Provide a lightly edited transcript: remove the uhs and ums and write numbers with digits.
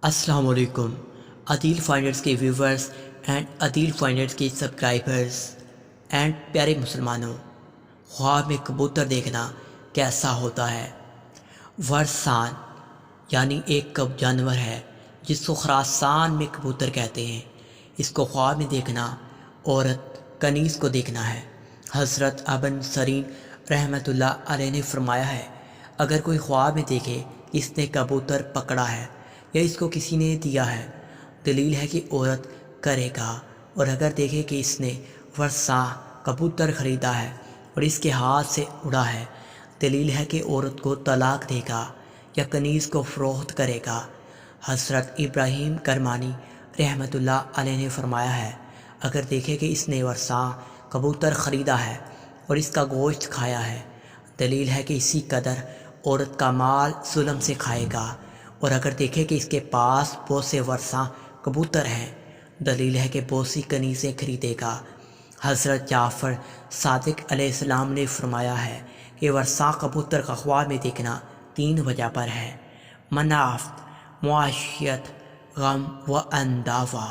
السلام علیکم عدیل فائنڈرز کے ویورز اینڈ عدیل فائنڈرز کے سبسکرائبرز اینڈ پیارے مسلمانوں، خواب میں کبوتر دیکھنا کیسا ہوتا ہے؟ ورسان یعنی ایک کب جانور ہے جس کو خراسان میں کبوتر کہتے ہیں۔ اس کو خواب میں دیکھنا عورت کنیز کو دیکھنا ہے۔ حضرت ابن سیرین رحمۃ اللہ علیہ نے فرمایا ہے، اگر کوئی خواب میں دیکھے کہ اس نے کبوتر پکڑا ہے یا اس کو کسی نے دیا ہے، دلیل ہے کہ عورت کرے گا، اور اگر دیکھے کہ اس نے ورثہ کبوتر خریدا ہے اور اس کے ہاتھ سے اڑا ہے، دلیل ہے کہ عورت کو طلاق دے گا یا کنیز کو فروخت کرے گا۔ حضرت ابراہیم کرمانی رحمۃ اللہ علیہ نے فرمایا ہے، اگر دیکھے کہ اس نے ورثہ کبوتر خریدا ہے اور اس کا گوشت کھایا ہے، دلیل ہے کہ اسی قدر عورت کا مال ظلم سے کھائے گا، اور اگر دیکھے کہ اس کے پاس بہت سے ورثہ کبوتر ہیں، دلیل ہے کہ بہت سی کنیزیں خریدے گا۔ حضرت جعفر صادق علیہ السلام نے فرمایا ہے کہ ورثہ کبوتر کا خواب میں دیکھنا 3 وجہ پر ہے: منافع، معاشیت، غم و انداوا۔